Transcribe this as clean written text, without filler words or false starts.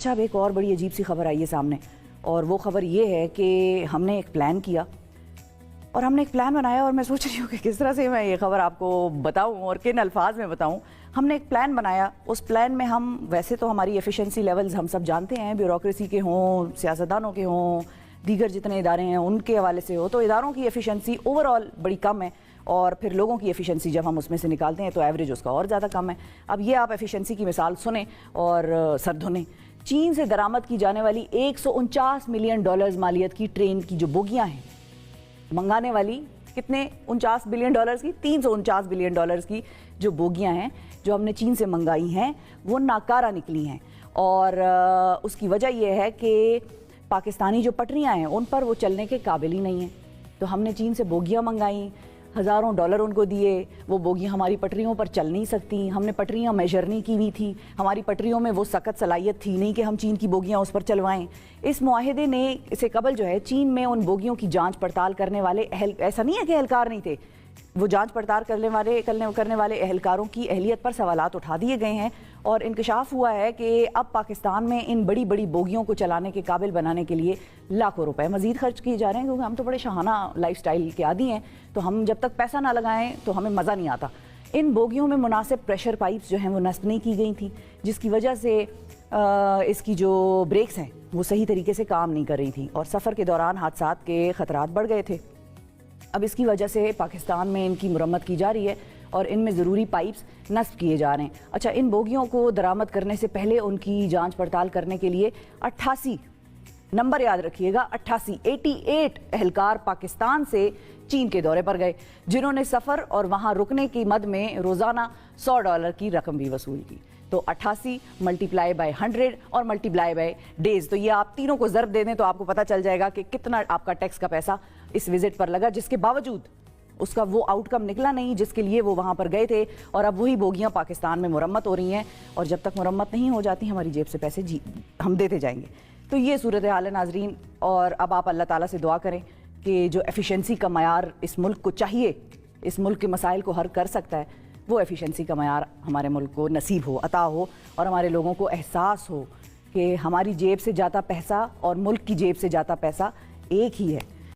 اچھا اب ایک اور بڑی عجیب سی خبر آئی ہے سامنے، اور وہ خبر یہ ہے کہ ہم نے ایک پلان کیا اور ہم نے ایک پلان بنایا، اور میں سوچ رہی ہوں کہ کس طرح سے میں یہ خبر آپ کو بتاؤں اور کن الفاظ میں بتاؤں۔ ہم نے ایک پلان بنایا، اس پلان میں ہم ویسے تو ہماری ایفیشنسی لیولز ہم سب جانتے ہیں، بیوروکریسی کے ہوں، سیاستدانوں کے ہوں، دیگر جتنے ادارے ہیں ان کے حوالے سے ہو، تو اداروں کی ایفیشنسی اوور آل بڑی کم ہے، اور پھر لوگوں کی ایفیشنسی جب ہم اس میں سے نکالتے ہیں تو ایوریج اس کا اور زیادہ کم ہے۔ اب یہ آپ ایفیشنسی کی مثال سنیں اور سر دھنیں۔ چین سے درآمد کی جانے والی $149 ملین مالیت کی ٹرین کی جو بوگیاں ہیں، منگانے والی کتنے 49 بلین ڈالرز کی، $349 بلین کی جو بوگیاں ہیں جو ہم نے چین سے منگائی ہیں وہ ناکارہ نکلی ہیں، اور اس کی وجہ یہ ہے کہ پاکستانی جو پٹریاں ہیں ان پر وہ چلنے کے قابل ہی نہیں ہیں۔ تو ہم نے چین سے بوگیاں منگائیں، ہزاروں ڈالر ان کو دیے، وہ بوگیاں ہماری پٹریوں پر چل نہیں سکتی، ہم نے پٹریاں میجر نہیں کی ہوئی تھی، ہماری پٹریوں میں وہ سخت صلاحیت تھی نہیں کہ ہم چین کی بوگیاں اس پر چلوائیں۔ اس معاہدے نے اسے قبل جو ہے چین میں ان بوگیوں کی جانچ پڑتال کرنے والے ایسا نہیں ہے کہ اہلکار نہیں تھے، وہ جانچ پڑتال کرنے والے اہلکاروں کی اہلیت پر سوالات اٹھا دیے گئے ہیں، اور انکشاف ہوا ہے کہ اب پاکستان میں ان بڑی بڑی بوگیوں کو چلانے کے قابل بنانے کے لیے لاکھوں روپے مزید خرچ کیے جا رہے ہیں، کیونکہ ہم تو بڑے شاہانہ لائف سٹائل کے عادی ہیں، تو ہم جب تک پیسہ نہ لگائیں تو ہمیں مزہ نہیں آتا۔ ان بوگیوں میں مناسب پریشر پائپس جو ہیں وہ نصب نہیں کی گئی تھیں، جس کی وجہ سے اس کی جو بریکس ہیں وہ صحیح طریقے سے کام نہیں کر رہی تھیں، اور سفر کے دوران حادثات کے خطرات بڑھ گئے تھے۔ اب اس کی وجہ سے پاکستان میں ان کی مرمت کی جا رہی ہے اور ان میں ضروری پائپس نصب کیے جا رہے ہیں۔ اچھا، ان بوگیوں کو درآمد کرنے سے پہلے ان کی جانچ پڑتال کرنے کے لیے 88 نمبر یاد رکھیے گا، 88 اہلکار پاکستان سے چین کے دورے پر گئے، جنہوں نے سفر اور وہاں رکنے کی مد میں روزانہ $100 کی رقم بھی وصول کی۔ تو 88 ملٹیپلائی بائی 100 اور ملٹیپلائی بائی ڈیز، تو یہ آپ تینوں کو ضرب دے دیں تو آپ کو پتہ چل جائے گا کہ کتنا آپ کا ٹیکس کا پیسہ اس وزٹ پر لگا، جس کے باوجود اس کا وہ آؤٹ کم نکلا نہیں جس کے لیے وہ وہاں پر گئے تھے، اور اب وہی بوگیاں پاکستان میں مرمت ہو رہی ہیں، اور جب تک مرمت نہیں ہو جاتی ہماری جیب سے پیسے ہم دیتے جائیں گے۔ تو یہ صورتحال ہے ناظرین، اور اب آپ اللہ تعالیٰ سے دعا کریں کہ جو ایفیشنسی کا معیار اس ملک کو چاہیے، اس ملک کے مسائل کو حل کر سکتا ہے، وہ ایفیشنسی کا معیار ہمارے ملک کو نصیب ہو، عطا ہو، اور ہمارے لوگوں کو احساس ہو کہ ہماری جیب سے جاتا پیسہ اور ملک کی جیب سے جاتا پیسہ ایک ہی ہے۔